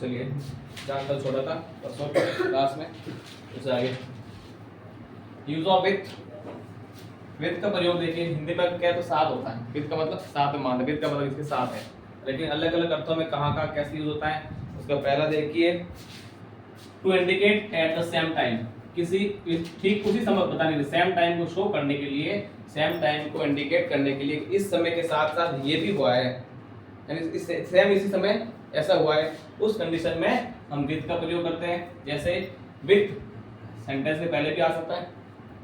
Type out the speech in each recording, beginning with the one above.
चलिए जहाँ तक छोटा था परसों क्लास में उससे आगे यूज ऑफ विथ का प्रयोग देखिए हिंदी में क्या है तो साथ होता है। विथ का मतलब साथ में मान, विथ का मतलब इसके साथ है, लेकिन अलग अलग अर्थों में कहाँ कहाँ कैसे यूज होता है। उसका पहला देखिए to indicate at the same time, किसी ठीक उसी समय बताने के लिए, सेम टाइम को शो करने के लिए, सेम टाइम को इंडिकेट करने के लिए इस समय के साथ साथ ये भी हुआ है, यानी सेम इसी समय ऐसा हुआ है, उस कंडीशन में हम विथ का प्रयोग करते हैं। जैसे विथ सेंटेंस से पहले भी आ सकता है,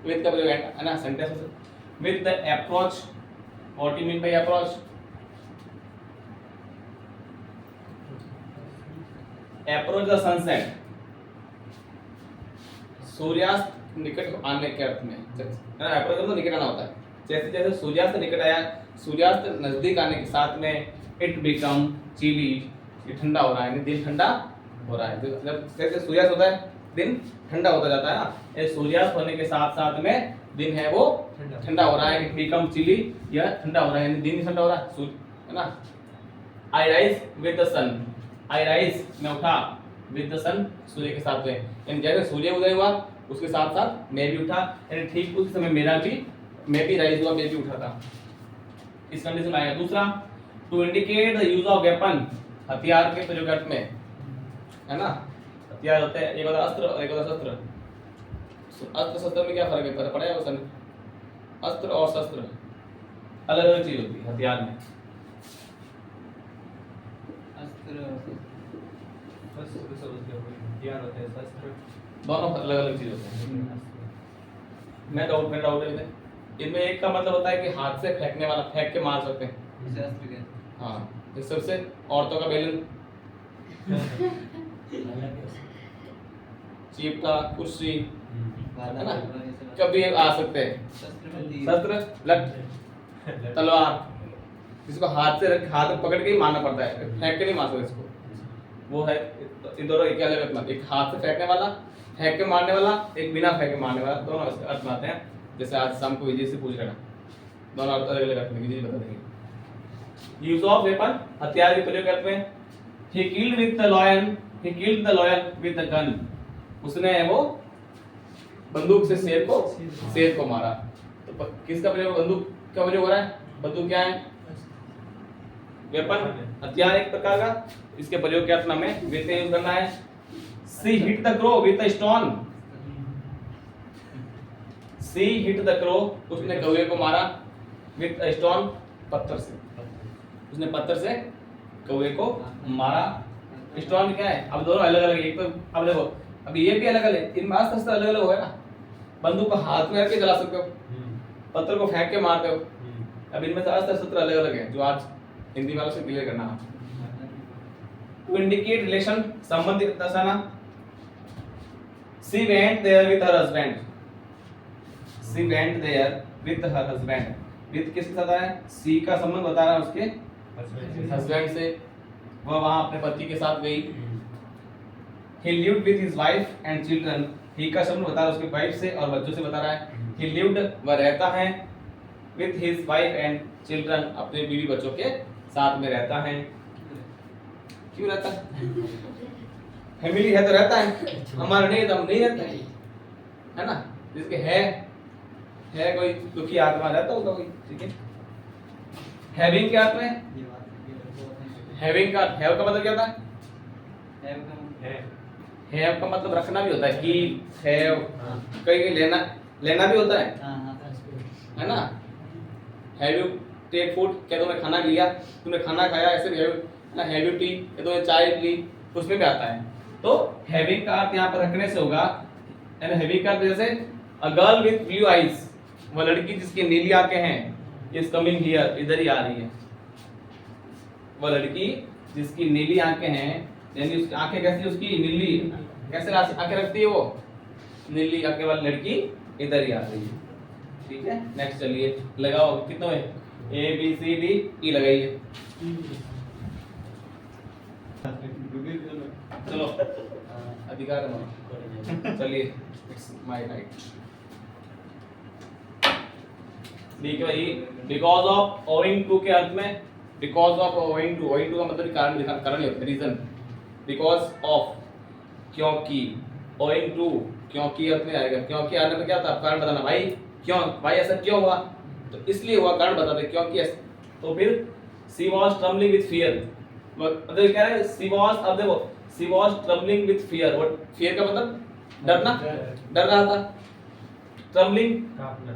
विथ का प्रयोग है ना सेंटेंस में। With the approach, what you mean by approach? Approach the sunset, सूर्यास्त निकट आने के अर्थ में, अप्रोच मतलब निकट आना होता है। जैसे जैसे सूर्यास्त निकट आया, सूर्यास्त नजदीक आने के साथ में इट बिकम चिली, ये ठंडा हो रहा है, दिन ठंडा हो रहा है। जब जैसे सूर्यास्त होता है दिन ठंडा होता जाता है ना, ये सूर्यास्त होने के साथ साथ में दिन है वो ठंडा हो रहा है। इट बिकम चिली, यह ठंडा हो रहा है, यानी दिन ठंडा हो रहा है ना। I rise with the sun, I rise मैं उठा, विद द सन सूर्य के साथ में, यानी जैसे सूर्य उदय हुआ उसके साथ साथ मैं भी उठा, यानी ठीक उस समय मेरा भी, मैं भी राइज हुआ, मैं भी उठा था। इस कंडीशन में आएगा। दूसरा to indicate the use of weapon, हथियार के प्रयोग अर्थ में, है ना। हथियार होते हैं, एक होता है अस्त्र और एक होता है शस्त्र। अस्त्र शस्त्र में क्या फर्क है, पड़ा है वो? अस्त्र और शस्त्र अलग अलग चीज होती है हथियार में। दोनों अलग अलग चीज होते हैं। मैं डाउट है इनमें एक का मतलब होता है कि हाथ से फेंकने वाला, फेंक के मार सकते हैं। हाँ, इस सबसे औरतों का बेलन, चीपटा, कुर्सी, है ना, कभी आ सकते हैं। शस्त्र लठ, तलवार, इसको हाथ से रख, हाथ में पकड़ के ही मारना पड़ता है, फेंक के नहीं मार सकते इसको। वो है, इन दोनों एक अलग अर्थ में, एक हाथ से फेंकने वाला, फेंक के मारने वाला, एक बिना फेंक के मारने वाला, दोनों अर्थ में आते हैं। जैसे आज शाम को विजय से पूछ लेना, दोनों अलग अलग अर्थ में विजय बता देंगे। यूज ऑफ वेपन, हथियार के प्रयोग करते हैं। He killed with the lion, he killed the lion with the gun, उसने वो बंदूक से शेर को मारा। तो किसका प्रयोग, बंदूक का प्रयोग हो रहा है। बंदूक क्या है, वेपन, हथियार एक प्रकार का, इसके प्रयोग के अर्थ में हमें विथ यूज करना है। She hit the crow with a stone, She hit the crow, उसने कौवे को मारा, with a stone, पत्थर से, उसने पत्थर से कौवे को मारा। स्टोन क्या है, अब दोनों अलग अलग, एक तो अब देखो अभी ये भी अलग अलग, इनमें अस्त्र अलग अलग हो है ना। बंदूक को हाथ में रख के चला सकते हो, पत्थर को फेंक के मारते हो। अब इनमें से अस्त्र शस्त्र अलग अलग है, जो आज हिंदी वालों से क्लियर करना है। टू इंडिकेट रिलेशन, संबंध दर्शाना। She went there with her husband, she went there with her husband, with किसके साथ है, शी का संबंध बता रहा है उसके हस्बैंड से, वह वहां अपने पति के साथ गई। He lived with his wife and children, he का संबंध बता रहा है उसके वाइफ से और बच्चों से बता रहा है। He lived, वह रहता है, with his wife and children, अपने बीवी बच्चों के साथ में रहता है। क्यों रहता है, फैमिली है तो रहता है, हमारा नहीं तो हम नहीं रहते है ना। जिसके है कोई दुखी आत्मा रहता होगा कोई, ठीक है। हैविंग के अर्थ में, हैविंग का हैव का मतलब क्या होता है, हैव का मतलब रखना भी होता है, कि हैव कहीं लेना भी होता है ना। हैव यू टेक फूड, क्या तुमने खाना लिया, तुमने खाना खाया, ऐसे भी ना। हैव यू टी, क्या तुमने चाय ली, उसमें भी आता है। तो हैविंग का अर्थ यहाँ पर रखने से होगा, यानी हैविंग का अर्थ जैसे a girl with blue eyes, वह लड़की जिसकी नीली आंखें हैं, इज कमिंग हियर, इधर ही आ रही है। वह लड़की जिसकी नीली आंखें हैं, यानी उसकी आंखें कैसी, उसकी नीली, कैसे आंखें रखती है वो, नीली आंखें वाली लड़की इधर ही आ रही है। ठीक है, नेक्स्ट चलिए लगाओ, कितने में A B C D E लगाइए। चलो अधिकार है, चलिए इट्स माय राइट। ठीक है भाई, बिकॉज ऑफ ओइंग टू के अर्थ में, बिकॉज ऑफ ओइंग टू का मतलब कारण ही होता है, रीजन। बिकॉज ऑफ, क्योंकि, ओइंग टू, क्योंकि अर्थ में आएगा, क्योंकि आने पे क्या था, कारण बताना भाई, क्यों भाई ऐसा क्यों हुआ, तो इसलिए हुआ, कारण बता दे क्योंकि तो फिर she was trembling with fear, मतलब क्या है, शी वाज, अब देखो she was trembling with fear, what fear का मतलब डरना, डर रहा था, ट्रम्बलिंग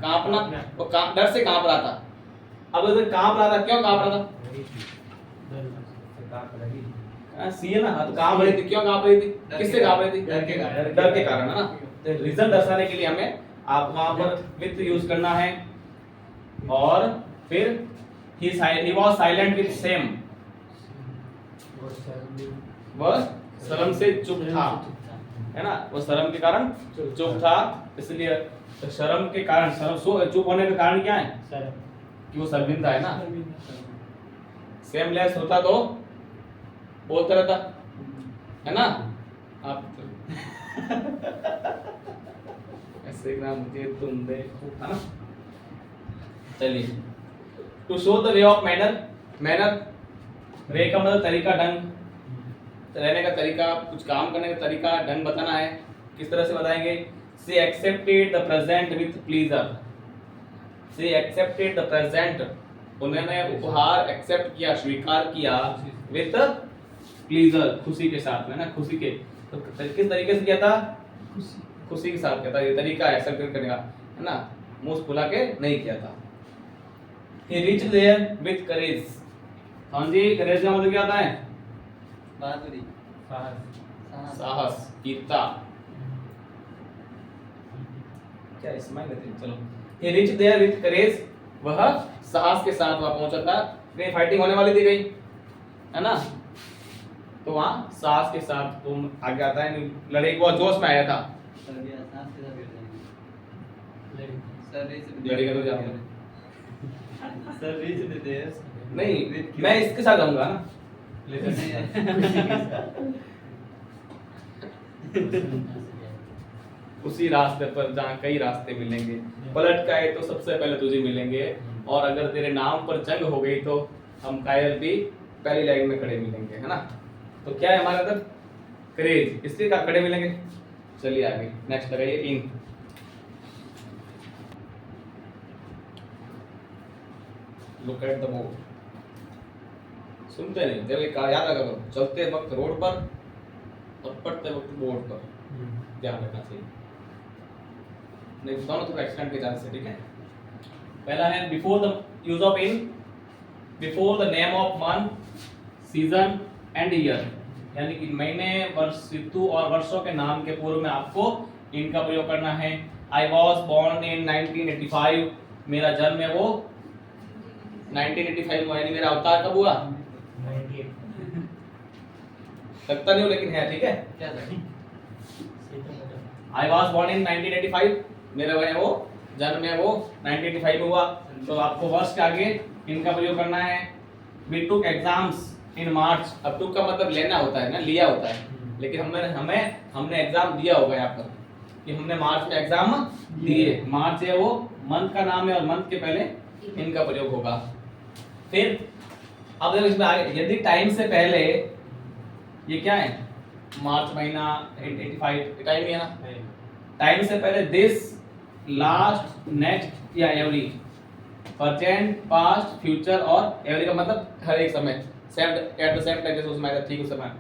कांपना, और डर से कांप रहा था। अब अगर कांप रहा था, क्यों कांप रहा था, सी है ना, तो कांप रही थी, क्यों कांप रही थी, किससे कांप रही थी, डर के कारण, है ना। तो रीजन दर्शाने के लिए हमें आप वहां पर विथ यूज करना है, और फिर he was silent with shame, वह शर्म से चुप था, है ना, वो शर्म के कारण चुप था, इसलिए तो शर्म के कारण, शर्म चुप होने का कारण क्या है, कि वो शर्मिंदा है ना, सेमलेस होता तो बोलता रहता, है ना, आप ऐसे ना मुझे तुम देखो, है ना। चलिए, to show the way of manner, manner way का मतलब तरीका, ढंग, रहने का तरीका, कुछ काम करने का तरीका, ढंग बताना है, किस तरह से बताएंगे, she accepted the present with pleaser, she accepted the present, उन्होंने उपहार एक्सेप्ट किया, स्वीकार किया, विद प्लीजर, खुशी के साथ में ना, खुशी के, तो किस तरीके से किया था, खुशी के साथ किया था, ये तरीका है एक्सेप्ट करने का, है ना, मुंह फुला के नहीं किया था। He reached there with courage, हाँ जी, courage का मतलब क्या आता है, बहादुरी, साहस, वीरता, क्या स्माइल लेते हैं, चलो, He reached there with courage, वह साहस के साथ वहां पहुंचा था, कहीं फाइटिंग होने वाली थी कहीं, है ना, तो वहां साहस के साथ तुम आगे आता है, लड़ाई को जोश में आया था, लड़ाई का तो जाओ नहीं, मैं इसके साथ आऊंगा ना, उसी रास्ते पर जहाँ कई रास्ते मिलेंगे, पलट का है तो सबसे पहले तुझे मिलेंगे, और अगर तेरे नाम पर जंग हो गई तो हम कायल भी पहली लाइन में खड़े मिलेंगे, है ना। तो क्या है हमारा अंदर, करेज, इसलिए का खड़े मिलेंगे। चलिए आगे नेक्स्ट लगाइए, इन, लुक एट द बोर्ड, सुनते नहीं, जब एक याद रखा करो, चलते वक्त रोड पर और पढ़ते वक्त बोर्ड पर ध्यान रखना चाहिए, नहीं दोनों थोड़ा एक्सटेंड के जाने से, ठीक है। पहला है before the use of in, before the name of month, season and year, यानी कि महीने, वर्ष, ऋतु और वर्षों के नाम के पूर्व में आपको इन का प्रयोग करना है। आई वॉज बोर्न इन 1985, मेरा जन्म है वो 1985 में, यानी मेरा अवतार कब हुआ, लगता नहीं हो लेकिन है, ठीक है, क्या आई वॉज बोर्न इन 1985, मेरा वह वो जन्म है वो 1985 में हुआ, तो आपको वर्ष के आगे इनका प्रयोग करना है। वी टुक एग्जाम्स इन मार्च, अब टुक का मतलब लेना होता है ना, लिया होता है, लेकिन हमने एग्जाम दिया होगा यहाँ पर, कि हमने मार्च में एग्जाम दिए, मार्च है वो मंथ का नाम है, और मंथ के पहले इनका प्रयोग होगा। फिर अब देखो इसमें आगे, यदि टाइम से पहले, ये क्या है, मार्च महीना 85 टाइम ही है ना, टाइम से पहले दिस, लास्ट, नेक्स्ट या एवरी, प्रेजेंट, पास्ट, फ्यूचर, और एवरी का मतलब हर एक समय, same at the same time, जैसे उसमें आएगा ठीक उस समय,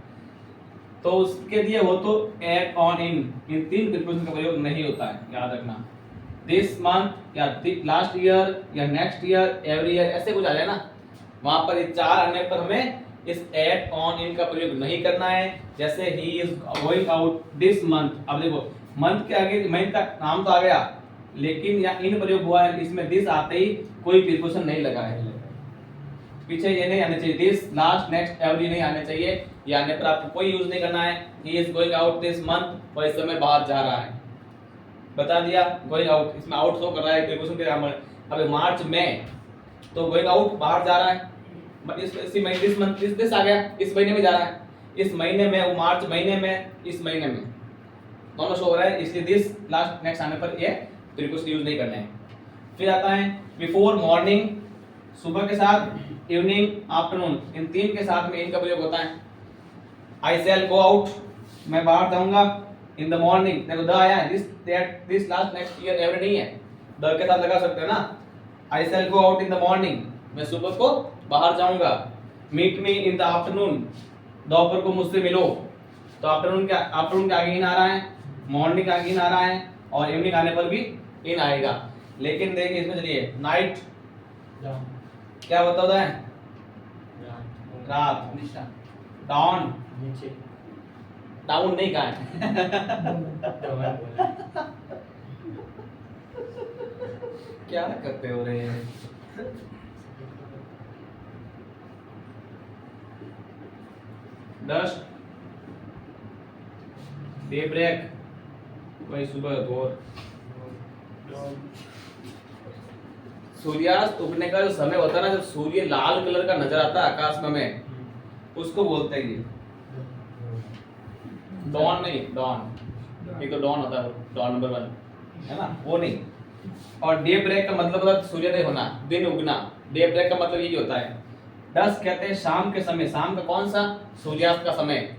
तो उसके लिए वो तो एट, ऑन, इन तीन प्रीपोजिशन का प्रयोग नहीं होता है, याद रखना। दिस मंथ या लास्ट ईयर या नेक्स्ट ईयर, एवरी ईयर, ऐसे कुछ आ जाए ना, वहां पर ये चार आने पर हमें इस एट, ऑन, इन का प्रयोग नहीं करना है। जैसे he is going out this month, अब देखो मंथ के आगे महीने का नाम तो आ गया, लेकिन यहाँ इन प्रयोग हुआ है, इसमें दिस आते ही कोई प्रीपोजिशन नहीं लगा है, पीछे ये नहीं आने चाहिए, दिस, लास्ट, नेक्स्ट, एवरी नहीं आने चाहिए, ये आने पर आपको कोई यूज नहीं करना है। He is going out this month, वह इस समय बाहर जा रहा है, बता दिया, गोइंग आउट, इसमें आउट शो कर रहा है, प्रीपोजिशन के नाम। अब मार्च में तो गोइंग आउट बाहर जा रहा है, इसी महीने, दिस मंथ, दिस आ गया, इस महीने में जा रहा है, इस महीने में, वो मार्च महीने में, इस महीने में दोनों शो हो रहा है, इसलिए दिस, लास्ट, नेक्स्ट आने पर ये प्रीपोजिशन यूज नहीं करने हैं। फिर आता है बिफोर मॉर्निंग, सुबह के साथ, इवनिंग, आफ्टरनून, इन तीन के साथ में इनका प्रयोग होता है। आई शैल गो आउट, मैं बाहर जाऊंगा, इन द मॉर्निंग, देखो द आया है, this last next year every नहीं है, द के साथ लगा सकते हो ना। I shall go out in the morning, मैं सुबह को बाहर जाऊंगा। Meet me in the afternoon, दोपहर को मुझसे मिलो, तो आफ्टरनून के आगे इन आ रहा है, मॉर्निंग आगे इन आ रहा है, और इवनिंग आने पर भी इन आएगा। लेकिन देखिए इसमें चलिए नाइट क्या बताता है, रात, डॉन, डाउन नहीं कहा है क्या करते हो रे, डस्ट, डे ब्रेक, वही सुबह भोर, सूर्यास्त उगने का जो समय होता है ना, जब सूर्य लाल कलर का नजर आता है आकाश में हमें, उसको बोलते हैं ये डॉन, नहीं डॉन, एक तो डॉन होता है, डॉन नंबर 1 है ना, वो नहीं। और डे ब्रेक का मतलब होता है सूर्योदय होना, दिन उगना, डे ब्रेक का मतलब यही होता है। डस्क कहते हैं शाम के समय, शाम का कौन सा, सूर्यास्त का समय।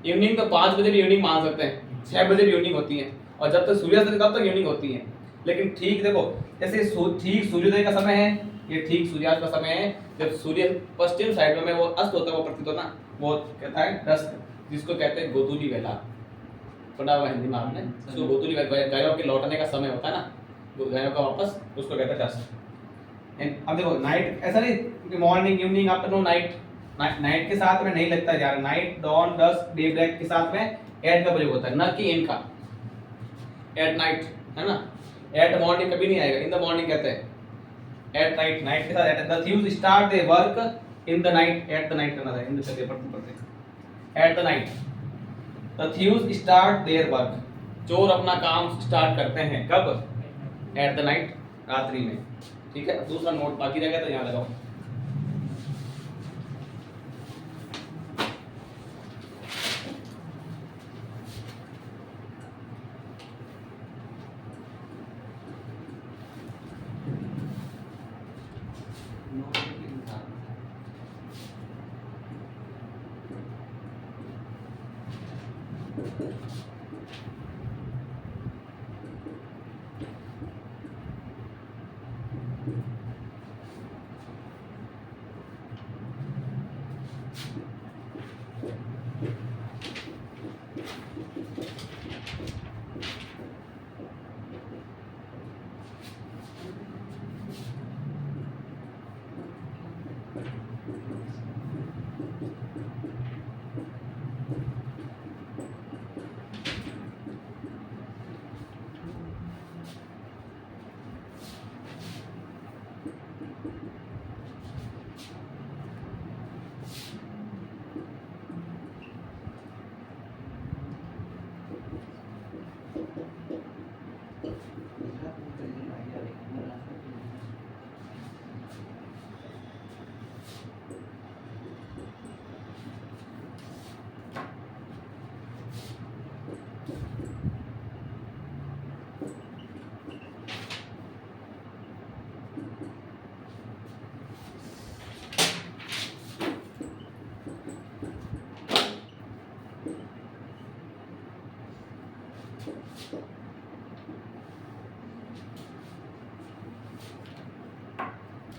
इवनिंग तो 5 बजे भी इवनिंग मान सकते हैं, 6 बजे भी इवनिंग होती है, और जब तक सूर्यास्त तब तक इवनिंग होती है। लेकिन ठीक देखो, जैसे ठीक सूर्योदय का समय है, ये ठीक सूर्यास्त का समय है, जब सूर्य पश्चिम साइड में वो अस्त होता है, वो प्रतीत होना, वो कहता है डस्क, जिसको कहते हैं गोधूली वेला, पढ़ा हुआ हिंदी में आपने, उसको गोधूली वेला, गायों के लौटने का समय होता है ना, गायों का वापस, उसको कहते हैं डस्क। अब देखो नाइट ऐसा नहीं, morning evening afternoon night, night के साथ में नहीं लगता यार, night dawn dusk daybreak के साथ में एट का प्रयोग होता है, न कि इन का। एट नाइट है ना, एट मॉर्निंग कभी नहीं आएगा, इन द मॉर्निंग कहते हैं, एट नाइट, नाइट के साथ at. The thieves start their work in the night, at the night करना था, इन द चलिए पढ़ते at the night. The thieves start their work, चोर अपना काम स्टार्ट करते हैं कब, एट द नाइट, रात्रि में। ठीक है, दूसरा नोट बाकी रह गया तो यहाँ लगाओ।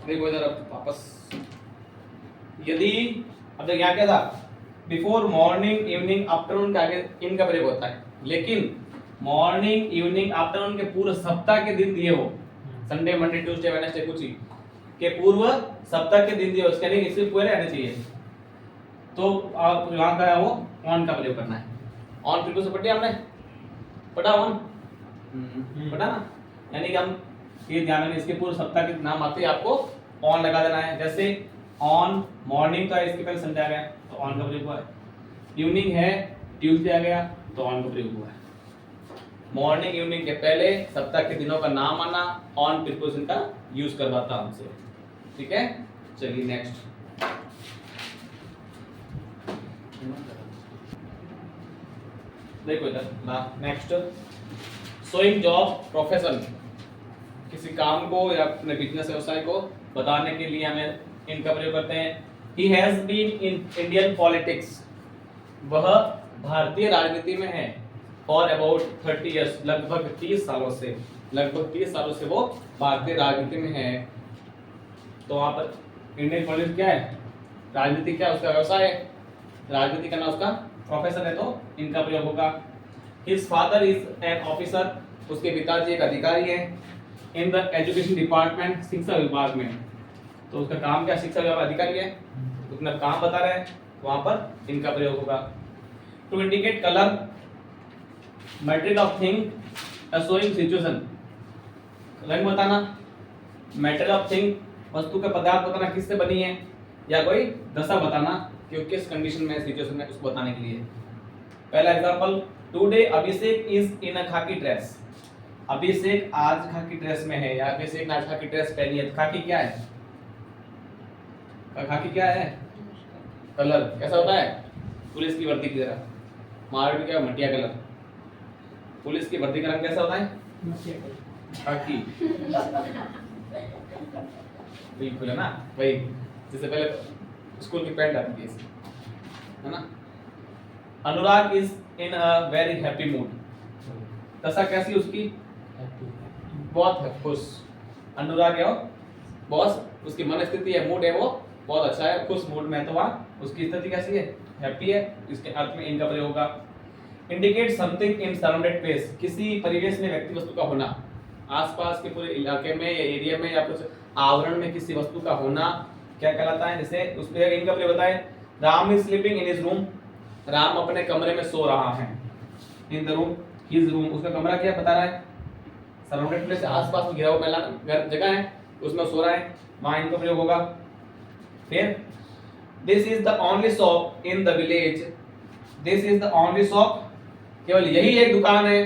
देखो इधर अब वापस, यदि अब तक यहाँ क्या था, बिफोर मॉर्निंग इवनिंग आफ्टरनून के आगे इन का प्रयोग होता है, लेकिन मॉर्निंग इवनिंग आफ्टरनून के पूर्व सप्ताह के दिन दिए हो, संडे मंडे ट्यूसडे वेडनेसडे कुछ ही के पूर्व सप्ताह के दिन दिए हो, उसके लिए इससे पूरे रहने चाहिए, तो आप यहाँ का है वो ऑन का प्रयोग करना है। ऑन प्रीपोज से पढ़िए हमने, पढ़ा ऑन, पढ़ा ना, यानी कि हम ये ध्यान रखना, इसके पूर्व सप्ताह के नाम आते ही आपको ऑन लगा देना है। जैसे ऑन मॉर्निंग का इसके पहले संडे आ गया तो ऑन का प्रयोग हुआ है, इवनिंग है ट्यूसडे आ गया तो ऑन का प्रयोग हुआ है। मॉर्निंग इवनिंग के पहले सप्ताह के दिनों का नाम आना, ऑन प्रीपोजिशन का यूज करवाता हमसे। ठीक है, चलिए नेक्स्ट। देखो इधर नेक्स्ट, शोइंग जॉब प्रोफेशन, किसी काम को या अपने बिजनेस व्यवसाय को बताने के लिए हमें इनका प्रयोग करते हैं। He has been in Indian politics, वह भारतीय राजनीति में है फॉर अबाउट 30 इयर्स, लगभग 30 सालों से, लगभग 30 सालों से वो भारतीय राजनीति में है। तो वहां पर इंडियन पॉलिटिक्स क्या है, राजनीति क्या है, उसका व्यवसाय है, राजनीति करना उसका प्रोफेशन है, तो इनका प्रयोग होगा। His father is an officer, उसके पिताजी एक अधिकारी हैं। इन द एजुकेशन डिपार्टमेंट, शिक्षा विभाग में, तो उसका काम क्या, शिक्षा विभाग अधिकारी है, उसमें काम बता रहे हैं, वहां पर इनका प्रयोग होगा। To indicate colour, material of thing, showing situation, रंग बताना, मटेरियल ऑफ थिंग, वस्तु का पदार्थ बताना किससे बनी है, या कोई दशा बताना कि वो किस कंडीशन में, सिचुएशन में, उसको बताने के लिए। पहला example, today Abhishek is in a khaki dress, अभिषेक आज खाकी ड्रेस में है, या अभिषेक ने आज खाकी ड्रेस पहनी है। खाकी क्या है, खाकी क्या है, कलर कैसा होता है, पुलिस की वर्दी की तरह, मारवाड़ी क्या मटिया कलर, पुलिस की वर्दी का रंग कैसा होता है, खाकी, बिल्कुल है ना, वही जैसे पहले स्कूल की पैंट आती थी, है ना। Anurag is in a very happy mood, दशा कैसी उसकी, बहुत है खुश, अनुराग है बॉस, उसकी मन स्थिति है, मूड है वो बहुत अच्छा है, खुश मूड में है, तो वहाँ उसकी स्थिति कैसी है, हैप्पी है, इसके अर्थ में इनका प्रयोग होगा। Indicate something in surrounded place, किसी परिवेश में व्यक्ति वस्तु का होना, आसपास के पूरे इलाके में या एरिया में या कुछ आवरण में किसी वस्तु का होना क्या कहलाता है, जैसे उस पे इनका प्रयोग बताए। Ram is sleeping in his room, Ram अपने कमरे में सो रहा है, in the room, his room, उसका कमरा क्या बता रहा है, सराउंडेड प्लेस, आसपास में घिरा हुआ जगह है, उसमें सो रहा है, वहां इनका प्रयोग होगा। फिर this is the only shop in the village, this is the only shop, केवल यही एक दुकान है,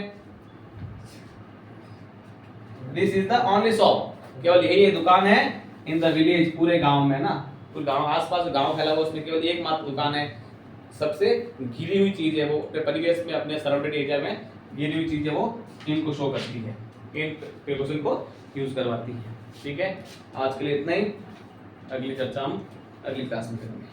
this is the only shop, केवल यही एक दुकान है, इन द विलेज, पूरे गांव में ना, पूरे गांव, आसपास गांव फैला हुआ, उसमें केवल एकमात्र दुकान है, सबसे घिरी हुई चीज है वो, अपने परिवेश में, अपने सराउंडेड एरिया में घिरी हुई चीज है वो, इनको शो करती है, इन प्रिकॉशन को यूज करवाती है। ठीक है, आज के लिए इतना ही, अगली चर्चा हम अगली क्लास में करेंगे।